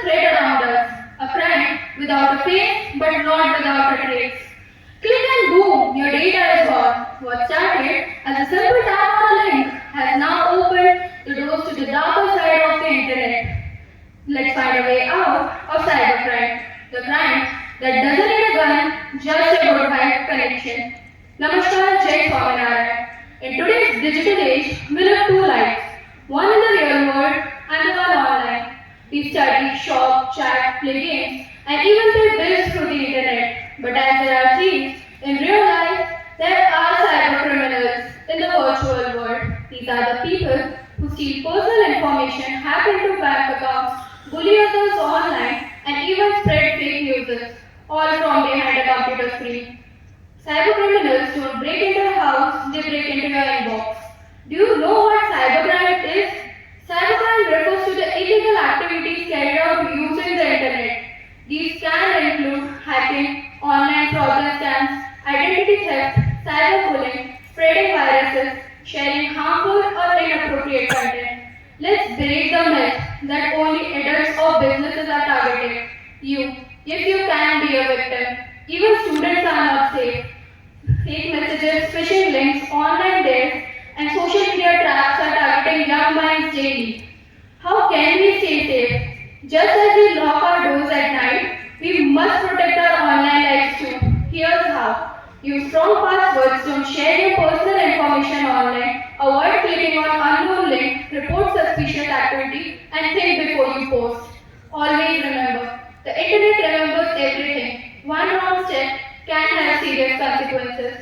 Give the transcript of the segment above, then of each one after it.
thread around us, a friend without a face but not without a trace. Click and boom, your data is gone. What started as a simple tap on a link has now opened the doors to the darker side of the internet. Let's find a way out of cybercrime. The crime that doesn't need a gun, just a good vibe connection. Namaskar, Jay Swaminarayan. In today's digital age, we live two lives. One in the real world and the one online. We study, shop, chat, play games, and even pay bills through the internet. But as there are thieves in real life, there are cyber criminals in the virtual world. These are the people who steal personal information, hack into bank accounts, bully others online, and even spread fake news, all from behind a computer screen. Cybercriminals don't break into your house, they break into your inbox. Do you know what cybercrime is? Cybercrime refers to the illegal activities carried out using the internet. These can include hacking, online fraudulent scams, identity theft, cyberbullying, spreading viruses, sharing harmful or inappropriate content. Let's break the myth that only adults or businesses are targeted. You, if you can be a victim. Even students are not safe. Fake messages, phishing links, online dates, and social media traps are targeting young minds daily. How can we stay safe? Just as we lock our doors at night, we must protect our online lives too. Here's how. Use strong passwords, don't share your personal information online, avoid clicking on unknown links, report suspicious activity, and think before you post. Always remember, the internet remembers everything. One wrong step can have serious consequences.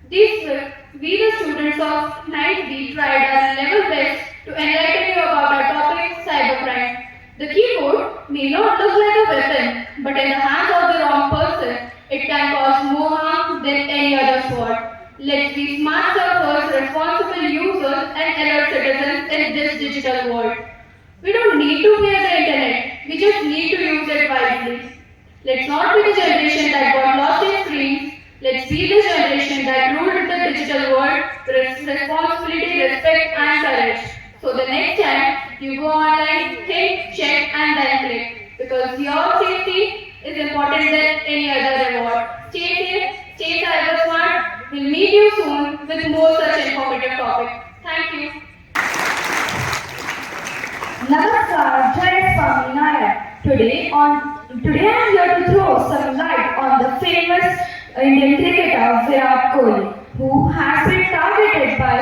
This week, we the students of 9th B tried our level best to enlighten you about our topic, cybercrime. The keyboard may not look like a weapon, but in the hands of the wrong person, it can cause more harm than any other sword. Let's be smart surfers, responsible users, and alert citizens in this digital world. We don't need to fear the internet, we just need to use it wisely. Let's not be the generation that got lost in screens. Let's be the generation that ruled the digital world with responsibility, respect, and courage. So the next time you go online, think, check, and then click. Because your safety is important than any other reward. Stay safe, stay cyber smart. We'll meet you soon with more such informative topics. Thank you. Namaskar, Jai Swaminarayan. Today I am here to throw some light on the famous Indian cricketer Virat Kohli, who has been targeted by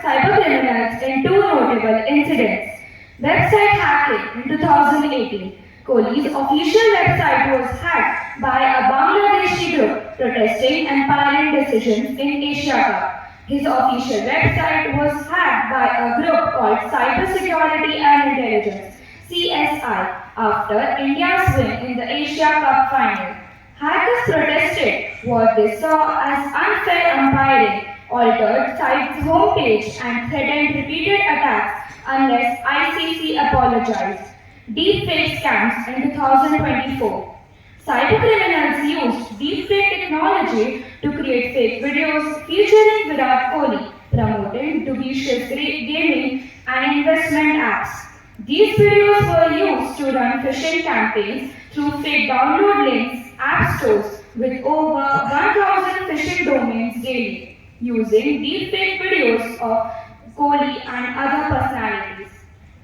cyber criminals in two notable incidents. Website hacking in 2018. Kohli's official website was hacked by a Bangladeshi group protesting umpiring decisions in Asia Cup. His official website was hacked by a group called Cybersecurity and Intelligence (CSI) after India's win in the Asia Cup final. Hackers protested what they saw as unfair umpiring, altered site's homepage, and threatened repeated attacks unless ICC apologized. Deepfake scams in 2024. Cybercriminals used deepfake technology to create fake videos featuring Virat Kohli, promoting dubious gaming and investment apps. These videos were used to run phishing campaigns through fake download links, app stores with over 1,000 phishing domains daily, using deepfake videos of Kohli and other personalities.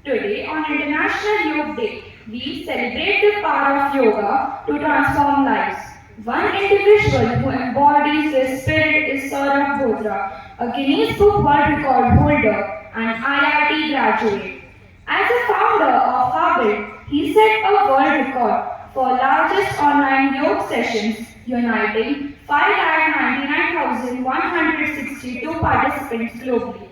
Today, on International Yoga Day, we celebrate the power of yoga to transform lives. One individual who embodies this spirit is Saurabh Bodhra, a Guinness Book World Record holder and IIT graduate. As a founder of Habit, he set a world record for largest online yoga sessions, uniting 599,162 participants globally.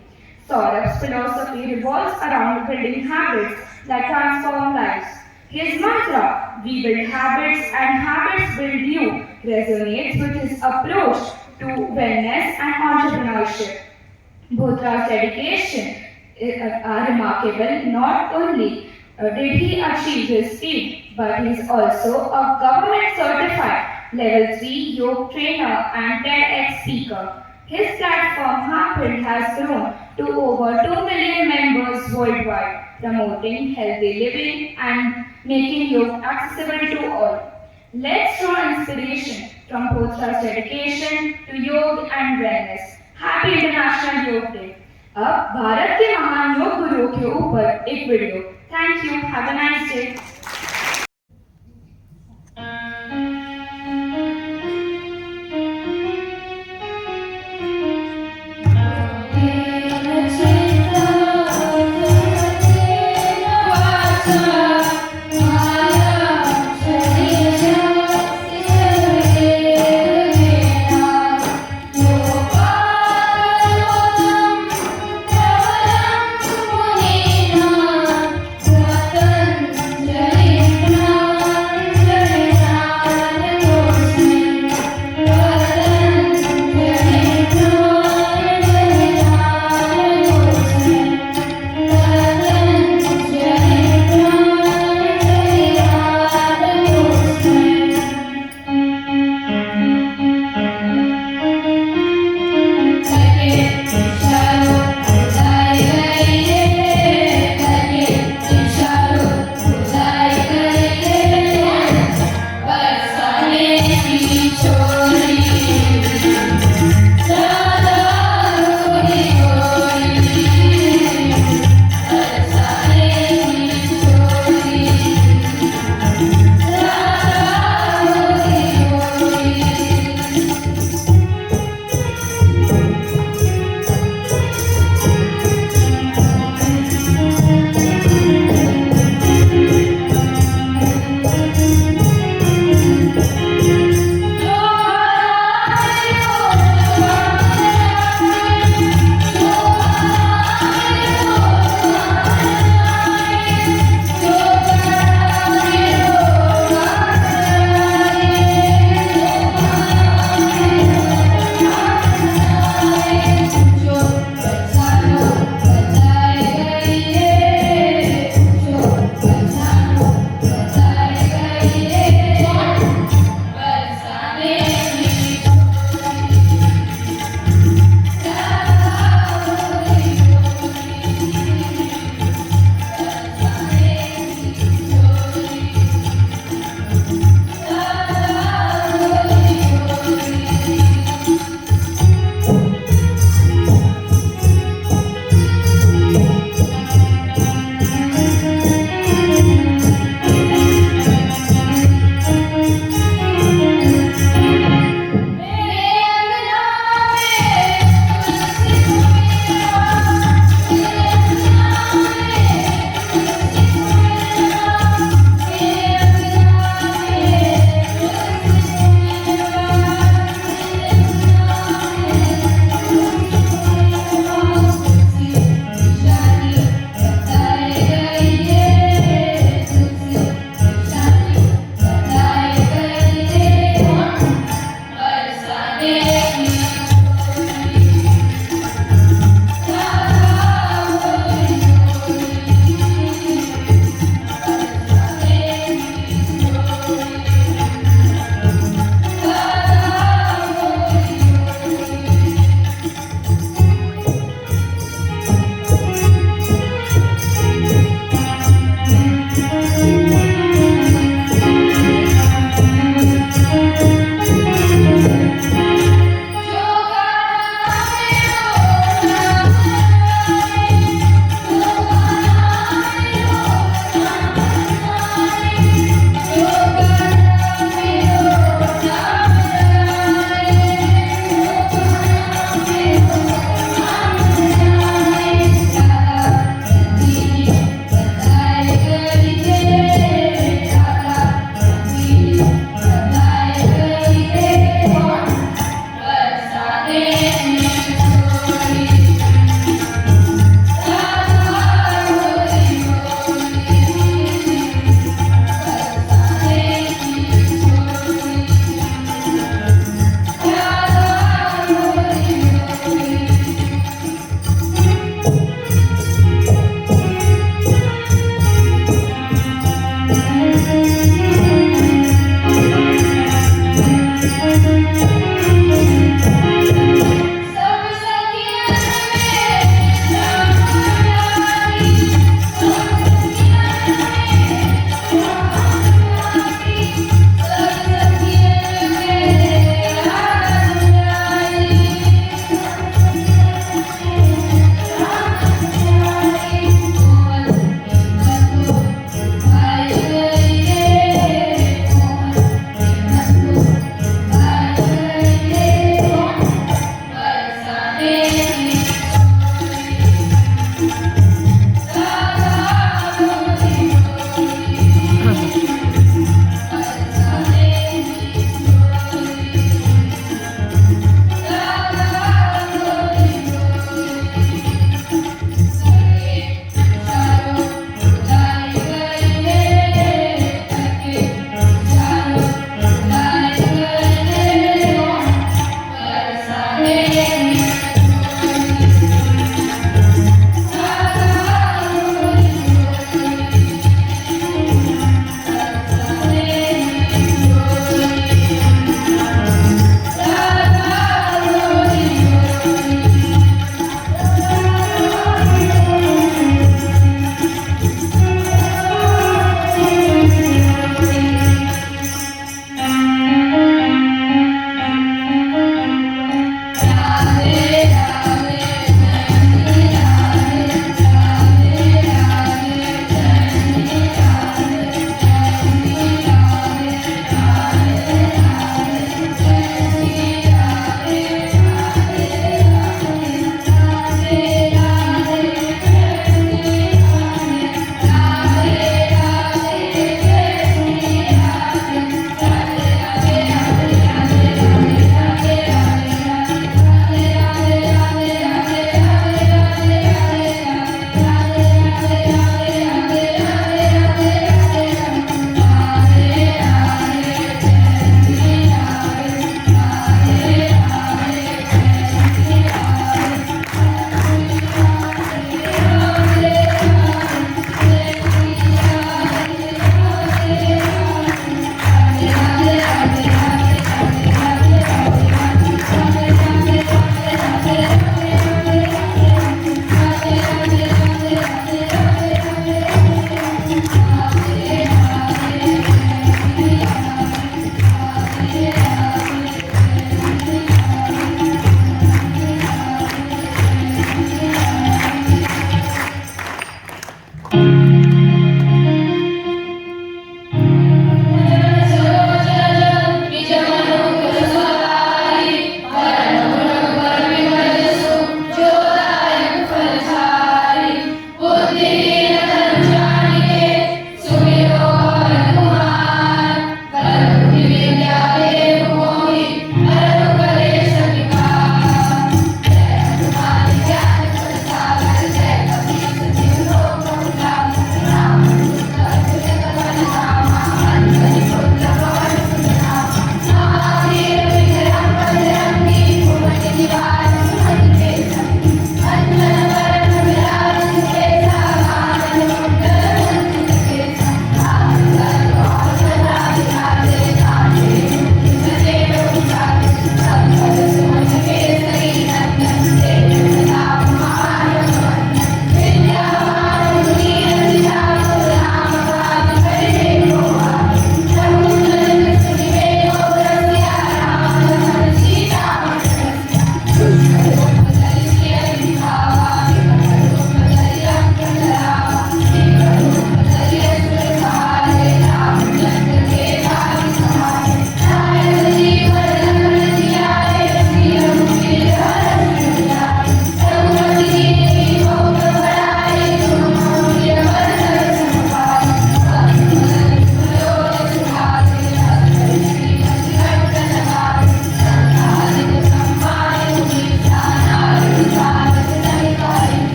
Saurabh's philosophy revolves around building habits that transform lives. His mantra, "We build habits and habits build you," resonates with his approach to wellness and entrepreneurship. Bodhra's dedication are remarkable. Not only did he achieve his feat, but he is also a government certified level 3 yoga trainer and TEDx speaker. His platform Habit has grown to over 2 million members worldwide. promoting healthy living and making yoga accessible to all. Let's draw inspiration from Postcar's dedication to yoga and wellness. Happy International Yoga Day. अब भारत के महान योग गुरुओं के ऊपर एक video. Thank you. Have a nice day. Yeah.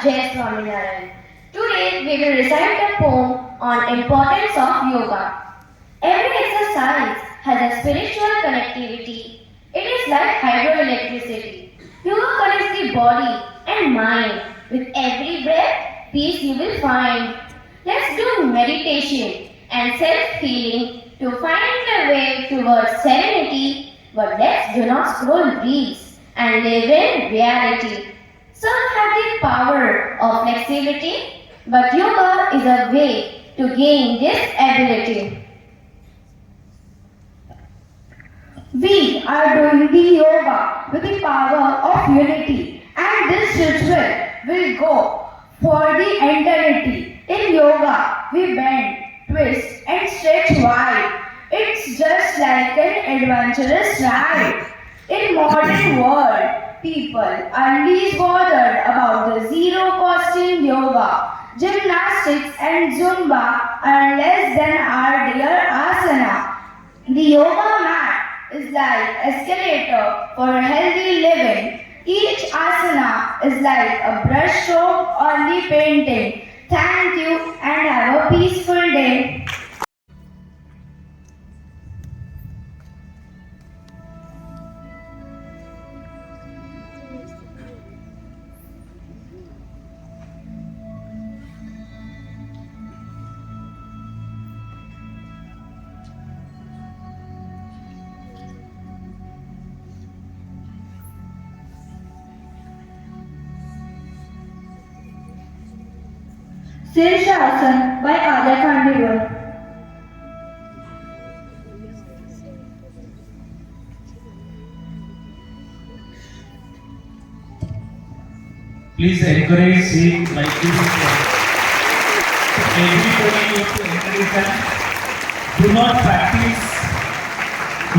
Jai Swaminarayan. Today we will recite a poem on importance of yoga. Every exercise has a spiritual connectivity. It is like hydroelectricity. Yoga connects the body and mind. With every breath, peace you will find. Let's do meditation and self-healing to find a way towards serenity. But let's do not scroll reels and live in reality. Some have the power of flexibility, but yoga is a way to gain this ability. We are doing the yoga with the power of unity, and this ritual will go for the eternity. In yoga, we bend, twist, and stretch wide. It's just like an adventurous ride. In modern world, people are least bothered about the zero-costing yoga. Gymnastics and Zumba are less than our dear asana. The yoga mat is like escalator for a healthy living. Each asana is like a brush stroke on the painting. Thank you and have a peaceful day. Sirshasan by Arya Khandiwal. Please encourage him by giving him. Everybody you have to encourage them. Do not practice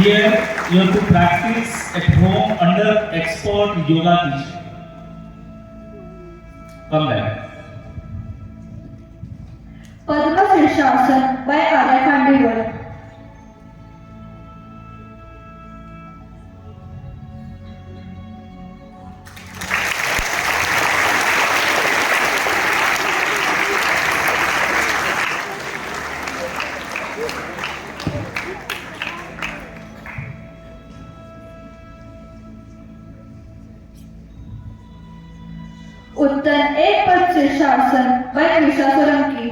here. You have to practice at home under expert yoga teacher. Come back. Padma Sirshasan by Arya Khandiwal. उत्तर एक पद शीर्षासन by Trisha Solanki.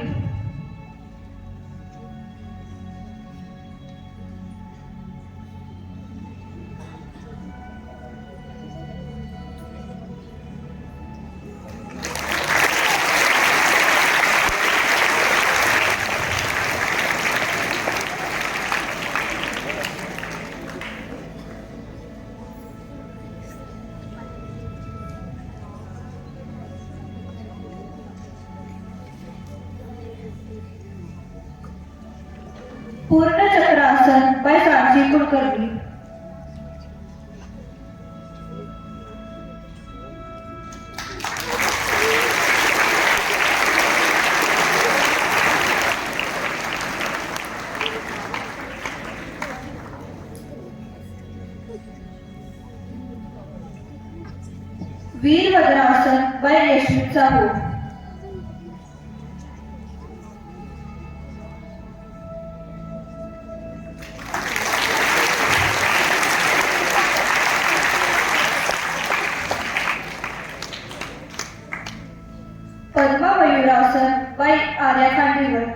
पूर्ण चक्रासन by Sanchi Kulkarni. Virabhadrasana by Yashmit Sahu. Padma Mayurasan by Arya Khandiwal.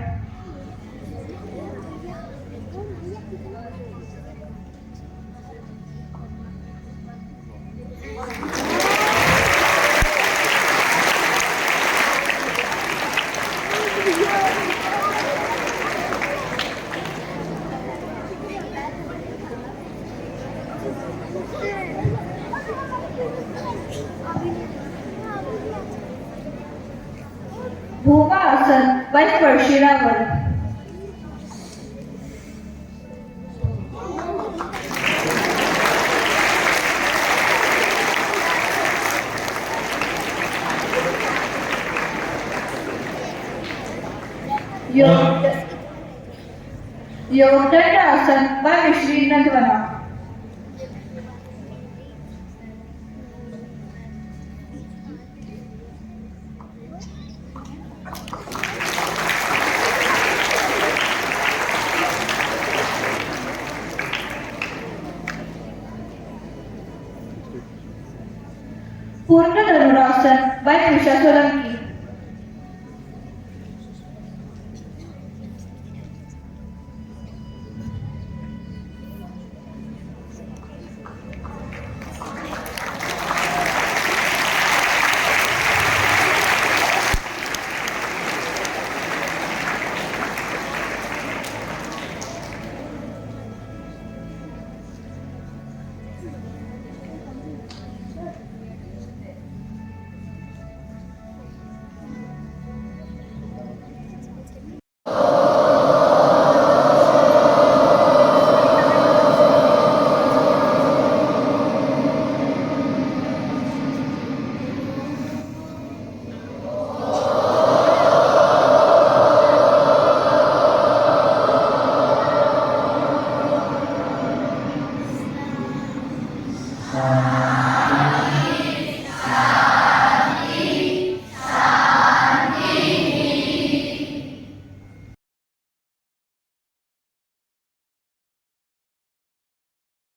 Bhuma Asan by Sparshi Rawal. Yogdanda Asan by Vishri Nandwana. Purna Dhanurasana by Trisha Solanki.